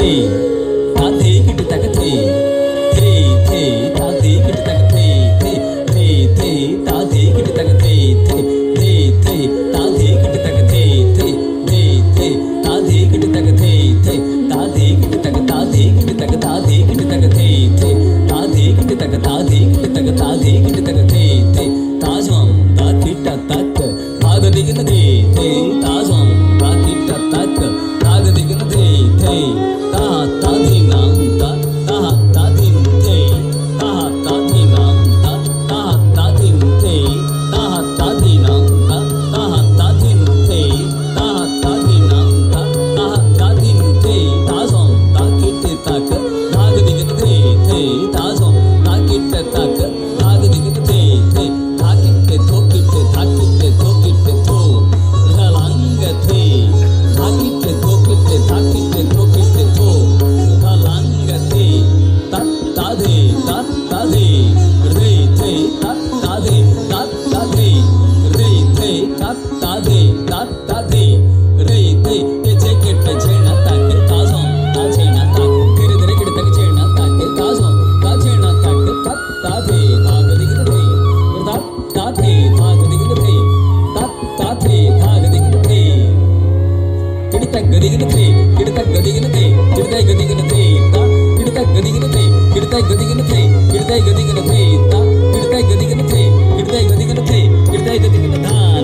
ता थे किट तक थे ता थे किट तक थे ता थे किट तक थे ता थे किट तक थे ता थे किट तक थे ता थे किट तक ता थे किट तक ता थे किट तक थे ता थे किट तक ता थे किट तक ता थे किट तक थे ताजम ता किट तक भाग दिगन थे ताजम ता किट तक भाग दिगन थे ता ता धी नाम ता ता धी थे ता धी नाम ता ता धी थे ता धी नाम ता ता धी थे ता धी नाम ता धी थे ताजम ता किट तक भाग दिगन थे ताजम ता किट तक भाग दिगन थे ता किट थो किट ता किट थो किट थो रलंग थे ता किट थो किट ता किट थो किट थो रलंग थे ता दे रे थे ता दे रे थे ता दे रे थे ते जैकेट छेना तक ताजम ता छेना तक तेरे तेरे किट तक छेना तक ताजम ता छेना तक ता दे भाग दिगन थे ता थे भाग दिगन थे ता थे भाग दिगन थे किट तक दिगन थे किट तक दिगन थे किट तक दिगन थे ता किट तक दिगन थे किट तक दिगन थे किट तक दिगन थे ता किट तक दिगन थे किट तक दिगन थे किट तक दिगन धा